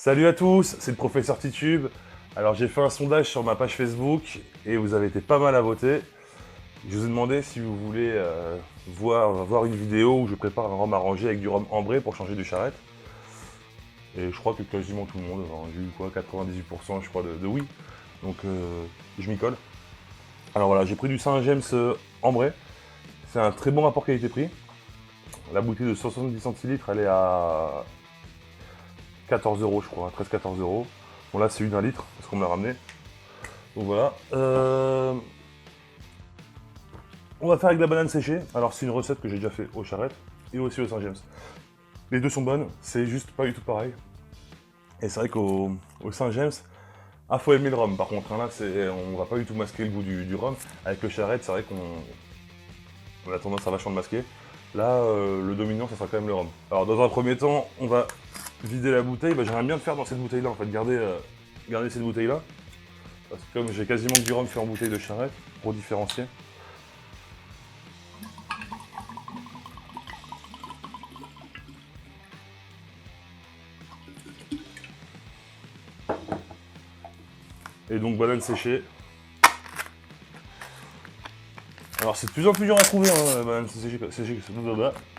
Salut à tous, c'est le professeur Titube. Alors j'ai fait un sondage sur ma page Facebook et vous avez été pas mal à voter. Je vous ai demandé si vous voulez voir une vidéo où je prépare un rhum arrangé avec du rhum ambré pour changer de charrette. Et je crois que quasiment tout le monde, j'ai eu quoi, 98% je crois de oui. Donc je m'y colle. Alors voilà, j'ai pris du Saint-James ambré. C'est un très bon rapport qualité-prix. La bouteille de 70 centilitres, elle est à 14 euros, je crois, 13-14 euros. Bon, là, c'est une 1 litre, parce qu'on me l'a ramené. Donc voilà. On va faire avec de la banane séchée. Alors, c'est une recette que j'ai déjà fait aux charrettes et aussi au Saint-James. Les deux sont bonnes, c'est juste pas du tout pareil. Et c'est vrai qu'au Saint-James, faut aimer le rhum. Par contre, hein, là, on va pas du tout masquer le goût du rhum. Avec le charrette, c'est vrai qu'on a tendance à vachement le masquer. Là, le dominant, ça sera quand même le rhum. Alors, dans un premier temps, on va vider la bouteille. J'aimerais bien le faire dans cette bouteille-là, en fait, garder cette bouteille-là. Parce que comme j'ai quasiment que du rhum fait en bouteille de charrette, pour différencier. Et donc banane séchée. Alors c'est de plus en plus dur à trouver, hein,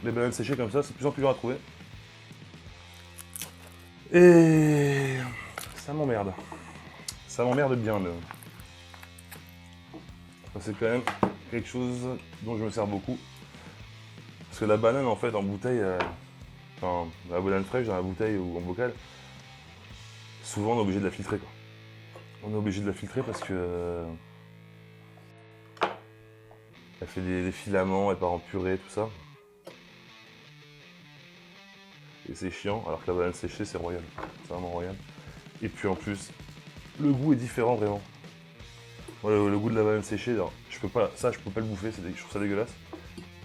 les bananes séchées comme ça, c'est de plus en plus dur à trouver. Et ça m'emmerde. Ça m'emmerde bien même. C'est quand même quelque chose dont je me sers beaucoup. Parce que la banane en fait en bouteille, enfin la banane fraîche dans la bouteille ou en bocal, souvent on est obligé de la filtrer quoi. On est obligé de la filtrer parce que elle fait des filaments, elle part en purée, tout ça. Et c'est chiant, alors que la banane séchée c'est royal. C'est vraiment royal. Et puis en plus, le goût est différent vraiment. Ouais, le goût de la banane séchée, alors, je peux pas le bouffer, je trouve ça dégueulasse.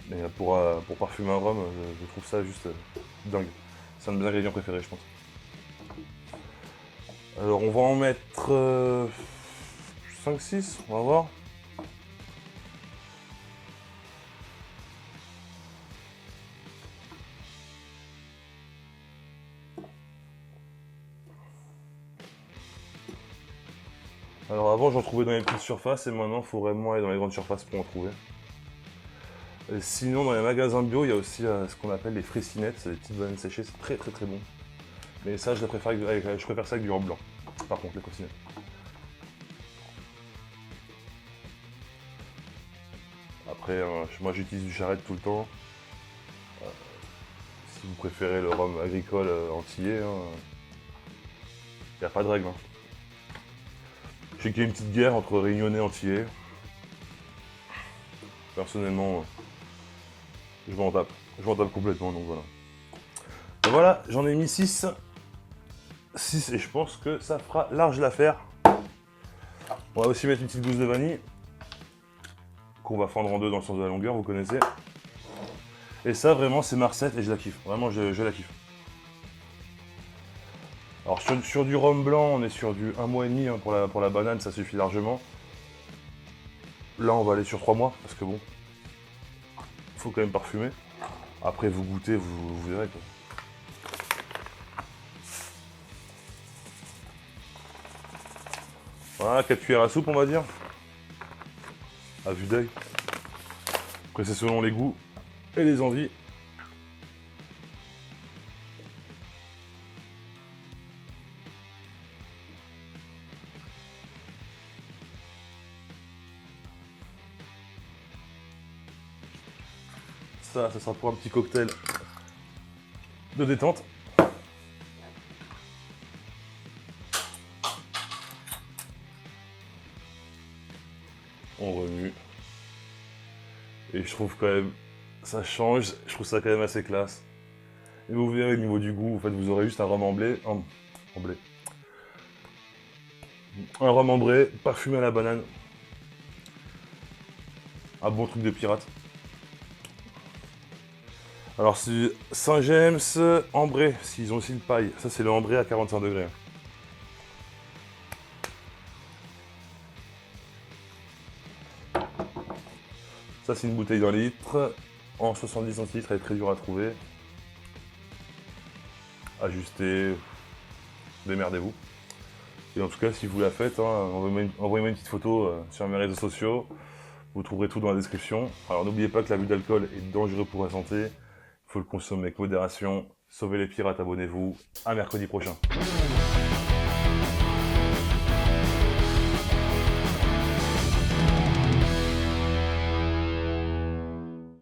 Mais pour parfumer un rhum, je trouve ça juste dingue. C'est un de mes ingrédients préférés, je pense. Alors on va en mettre 5-6, on va voir. Alors avant j'en trouvais dans les petites surfaces et maintenant il faut vraiment aller dans les grandes surfaces pour en trouver. Et sinon dans les magasins bio il y a aussi ce qu'on appelle les fraissinettes, c'est des petites bananes séchées, c'est très très très bon. Mais ça je préfère ça avec du rhum blanc, par contre les fraissinettes. Après moi j'utilise du charrette tout le temps. Si vous préférez le rhum agricole antillais, il n'y a pas de règle. Je sais qu'il y a une petite guerre entre Réunionnais et Antillais. Personnellement, je m'en tape. Je m'en tape complètement, donc voilà. Et voilà, j'en ai mis 6. 6 et je pense que ça fera large l'affaire. On va aussi mettre une petite gousse de vanille. Qu'on va fendre en deux dans le sens de la longueur, vous connaissez. Et ça, vraiment, c'est ma recette et je la kiffe. Vraiment, je la kiffe. Alors sur du rhum blanc, on est sur du 1 mois et demi hein, pour la banane, ça suffit largement. Là, on va aller sur 3 mois, parce que bon, faut quand même parfumer. Après, vous goûtez, vous verrez quoi. Voilà, 4 cuillères à soupe, on va dire. À vue d'œil. Après, c'est selon les goûts et les envies. Ça sera pour un petit cocktail de détente. On remue. Et je trouve quand même, ça change, je trouve ça quand même assez classe. Et vous verrez au niveau du goût, en fait, vous aurez juste un rhum ambré. Un rhum ambré, parfumé à la banane. Un bon truc de pirate. Alors c'est Saint-James, ambré, s'ils ont aussi le paille. Ça c'est le ambré à 45 degrés. Ça c'est une bouteille d'un litre, en 70 centilitres, elle est très dure à trouver. Ajuster, démerdez-vous. Et en tout cas, si vous la faites, envoyez-moi une petite photo sur mes réseaux sociaux. Vous trouverez tout dans la description. Alors n'oubliez pas que l'abus d'alcool est dangereux pour la santé. Il faut le consommer avec modération. Sauvez les pirates, abonnez-vous. À mercredi prochain.